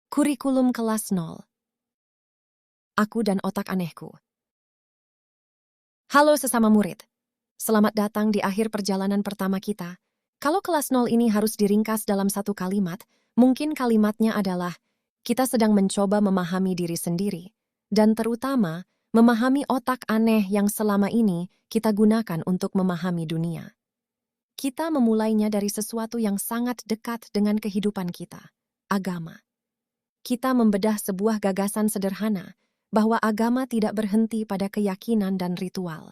Kurikulum kelas 0. Aku dan otak anehku. Halo sesama murid. Selamat datang di akhir perjalanan pertama kita. Kalau kelas 0 ini harus diringkas dalam satu kalimat, mungkin kalimatnya adalah kita sedang mencoba memahami diri sendiri, dan terutama memahami otak aneh yang selama ini kita gunakan untuk memahami dunia. Kita memulainya dari sesuatu yang sangat dekat dengan kehidupan kita, agama. Kita membedah sebuah gagasan sederhana bahwa agama tidak berhenti pada keyakinan dan ritual.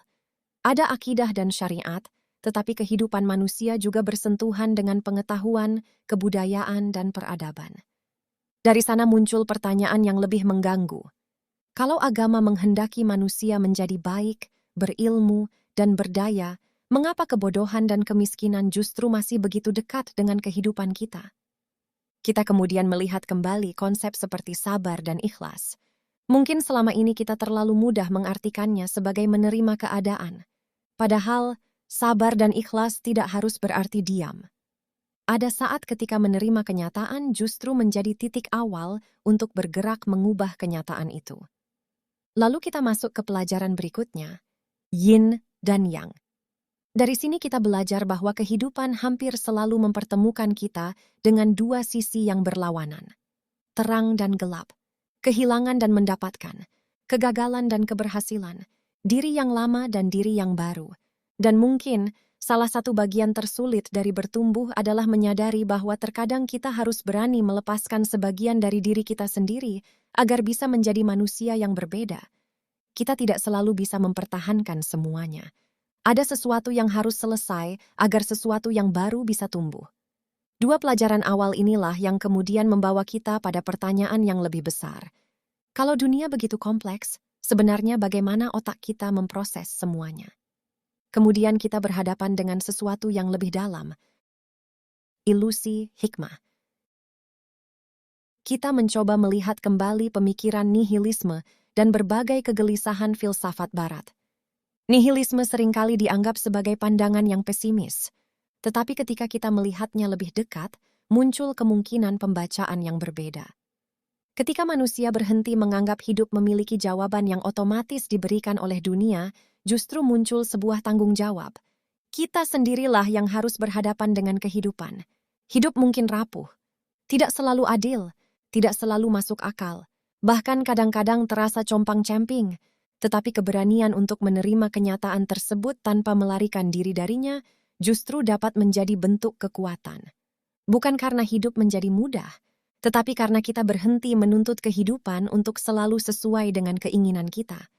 Ada akidah dan syariat, tetapi kehidupan manusia juga bersentuhan dengan pengetahuan, kebudayaan, dan peradaban. Dari sana muncul pertanyaan yang lebih mengganggu. Kalau agama menghendaki manusia menjadi baik, berilmu, dan berdaya, mengapa kebodohan dan kemiskinan justru masih begitu dekat dengan kehidupan kita? Kita kemudian melihat kembali konsep seperti sabar dan ikhlas. Mungkin selama ini kita terlalu mudah mengartikannya sebagai menerima keadaan. Padahal, sabar dan ikhlas tidak harus berarti diam. Ada saat ketika menerima kenyataan justru menjadi titik awal untuk bergerak mengubah kenyataan itu. Lalu kita masuk ke pelajaran berikutnya, yin dan yang. Dari sini kita belajar bahwa kehidupan hampir selalu mempertemukan kita dengan dua sisi yang berlawanan. Terang dan gelap, kehilangan dan mendapatkan, kegagalan dan keberhasilan, diri yang lama dan diri yang baru. Dan mungkin salah satu bagian tersulit dari bertumbuh adalah menyadari bahwa terkadang kita harus berani melepaskan sebagian dari diri kita sendiri agar bisa menjadi manusia yang berbeda. Kita tidak selalu bisa mempertahankan semuanya. Ada sesuatu yang harus selesai agar sesuatu yang baru bisa tumbuh. Dua pelajaran awal inilah yang kemudian membawa kita pada pertanyaan yang lebih besar. Kalau dunia begitu kompleks, sebenarnya bagaimana otak kita memproses semuanya? Kemudian kita berhadapan dengan sesuatu yang lebih dalam. Ilusi hikmah. Kita mencoba melihat kembali pemikiran nihilisme dan berbagai kegelisahan filsafat barat. Nihilisme seringkali dianggap sebagai pandangan yang pesimis, tetapi ketika kita melihatnya lebih dekat, muncul kemungkinan pembacaan yang berbeda. Ketika manusia berhenti menganggap hidup memiliki jawaban yang otomatis diberikan oleh dunia, justru muncul sebuah tanggung jawab. Kita sendirilah yang harus berhadapan dengan kehidupan. Hidup mungkin rapuh, tidak selalu adil, tidak selalu masuk akal, bahkan kadang-kadang terasa compang-camping. Tetapi keberanian untuk menerima kenyataan tersebut tanpa melarikan diri darinya justru dapat menjadi bentuk kekuatan. Bukan karena hidup menjadi mudah, tetapi karena kita berhenti menuntut kehidupan untuk selalu sesuai dengan keinginan kita.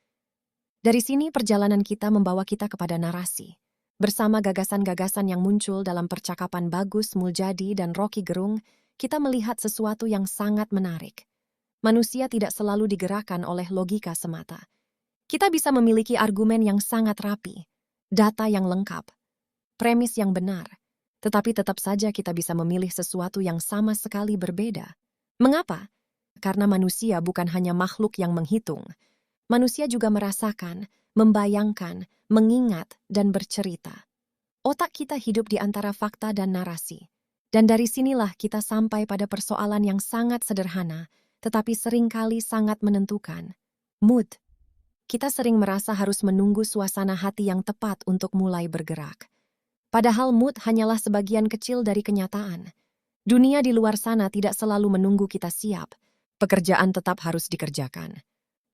Dari sini perjalanan kita membawa kita kepada narasi. Bersama gagasan-gagasan yang muncul dalam percakapan Bagus Muljadi dan Rocky Gerung, kita melihat sesuatu yang sangat menarik. Manusia tidak selalu digerakkan oleh logika semata. Kita bisa memiliki argumen yang sangat rapi, data yang lengkap, premis yang benar, tetapi tetap saja kita bisa memilih sesuatu yang sama sekali berbeda. Mengapa? Karena manusia bukan hanya makhluk yang menghitung. Manusia juga merasakan, membayangkan, mengingat, dan bercerita. Otak kita hidup di antara fakta dan narasi. Dan dari sinilah kita sampai pada persoalan yang sangat sederhana, tetapi seringkali sangat menentukan. Mood. Kita sering merasa harus menunggu suasana hati yang tepat untuk mulai bergerak. Padahal mood hanyalah sebagian kecil dari kenyataan. Dunia di luar sana tidak selalu menunggu kita siap. Pekerjaan tetap harus dikerjakan.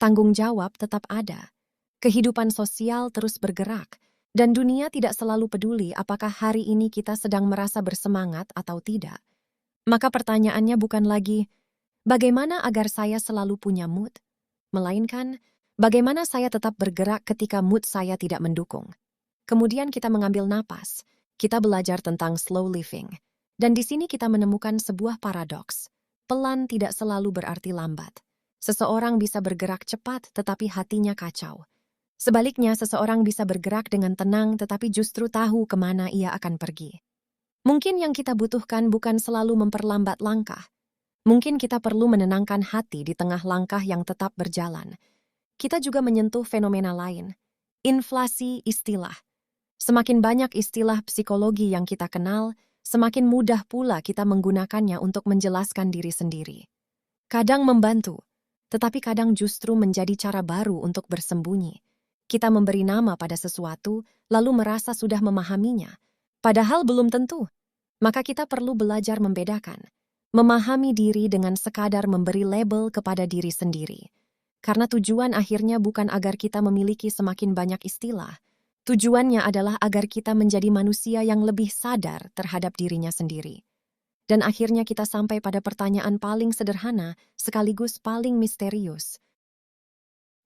Tanggung jawab tetap ada. Kehidupan sosial terus bergerak. Dan dunia tidak selalu peduli apakah hari ini kita sedang merasa bersemangat atau tidak. Maka pertanyaannya bukan lagi, bagaimana agar saya selalu punya mood? Melainkan, bagaimana saya tetap bergerak ketika mood saya tidak mendukung? Kemudian kita mengambil napas. Kita belajar tentang slow living. Dan di sini kita menemukan sebuah paradoks. Pelan tidak selalu berarti lambat. Seseorang bisa bergerak cepat tetapi hatinya kacau. Sebaliknya, seseorang bisa bergerak dengan tenang tetapi justru tahu kemana ia akan pergi. Mungkin yang kita butuhkan bukan selalu memperlambat langkah. Mungkin kita perlu menenangkan hati di tengah langkah yang tetap berjalan. Kita juga menyentuh fenomena lain, inflasi istilah. Semakin banyak istilah psikologi yang kita kenal, semakin mudah pula kita menggunakannya untuk menjelaskan diri sendiri. Kadang membantu, tetapi kadang justru menjadi cara baru untuk bersembunyi. Kita memberi nama pada sesuatu, lalu merasa sudah memahaminya. Padahal belum tentu. Maka kita perlu belajar membedakan. Memahami diri dengan sekadar memberi label kepada diri sendiri. Karena tujuan akhirnya bukan agar kita memiliki semakin banyak istilah. Tujuannya adalah agar kita menjadi manusia yang lebih sadar terhadap dirinya sendiri. Dan akhirnya kita sampai pada pertanyaan paling sederhana sekaligus paling misterius.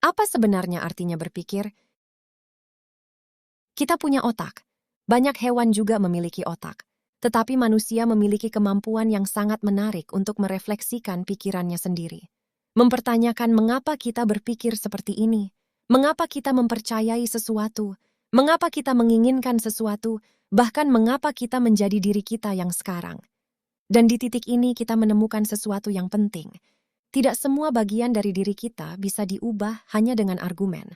Apa sebenarnya artinya berpikir? Kita punya otak. Banyak hewan juga memiliki otak. Tetapi manusia memiliki kemampuan yang sangat menarik untuk merefleksikan pikirannya sendiri. Mempertanyakan mengapa kita berpikir seperti ini, mengapa kita mempercayai sesuatu, mengapa kita menginginkan sesuatu, bahkan mengapa kita menjadi diri kita yang sekarang. Dan di titik ini kita menemukan sesuatu yang penting. Tidak semua bagian dari diri kita bisa diubah hanya dengan argumen.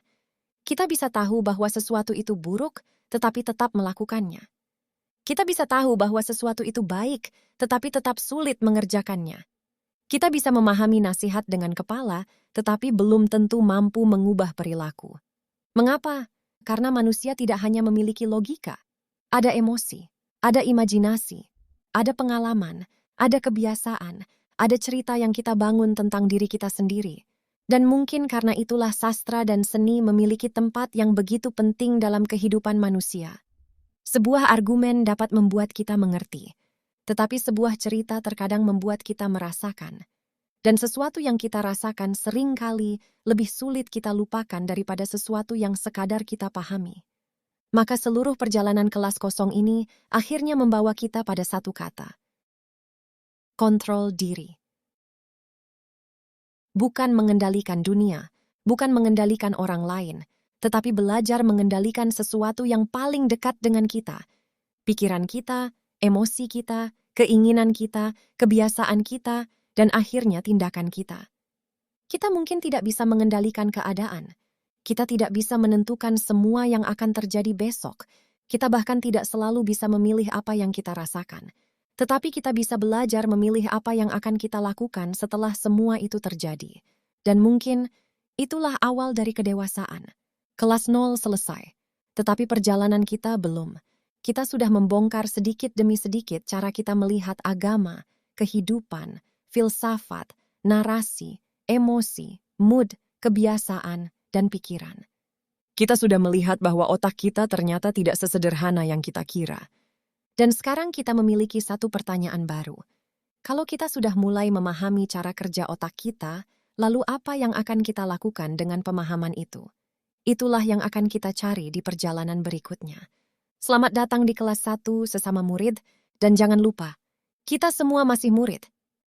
Kita bisa tahu bahwa sesuatu itu buruk, tetapi tetap melakukannya. Kita bisa tahu bahwa sesuatu itu baik, tetapi tetap sulit mengerjakannya. Kita bisa memahami nasihat dengan kepala, tetapi belum tentu mampu mengubah perilaku. Mengapa? Karena manusia tidak hanya memiliki logika. Ada emosi, ada imajinasi, ada pengalaman, ada kebiasaan, ada cerita yang kita bangun tentang diri kita sendiri. Dan mungkin karena itulah sastra dan seni memiliki tempat yang begitu penting dalam kehidupan manusia. Sebuah argumen dapat membuat kita mengerti, tetapi sebuah cerita terkadang membuat kita merasakan. Dan sesuatu yang kita rasakan seringkali lebih sulit kita lupakan daripada sesuatu yang sekadar kita pahami. Maka seluruh perjalanan kelas kosong ini akhirnya membawa kita pada satu kata. Kontrol diri. Bukan mengendalikan dunia, bukan mengendalikan orang lain, tetapi belajar mengendalikan sesuatu yang paling dekat dengan kita. Pikiran kita, emosi kita, keinginan kita, kebiasaan kita, dan akhirnya tindakan kita. Kita mungkin tidak bisa mengendalikan keadaan. Kita tidak bisa menentukan semua yang akan terjadi besok. Kita bahkan tidak selalu bisa memilih apa yang kita rasakan. Tetapi kita bisa belajar memilih apa yang akan kita lakukan setelah semua itu terjadi. Dan mungkin itulah awal dari kedewasaan. Kelas 0 selesai. Tetapi perjalanan kita belum. Kita sudah membongkar sedikit demi sedikit cara kita melihat agama, kehidupan, filsafat, narasi, emosi, mood, kebiasaan, dan pikiran. Kita sudah melihat bahwa otak kita ternyata tidak sesederhana yang kita kira. Dan sekarang kita memiliki satu pertanyaan baru. Kalau kita sudah mulai memahami cara kerja otak kita, lalu apa yang akan kita lakukan dengan pemahaman itu? Itulah yang akan kita cari di perjalanan berikutnya. Selamat datang di kelas 1 sesama murid, dan jangan lupa, kita semua masih murid.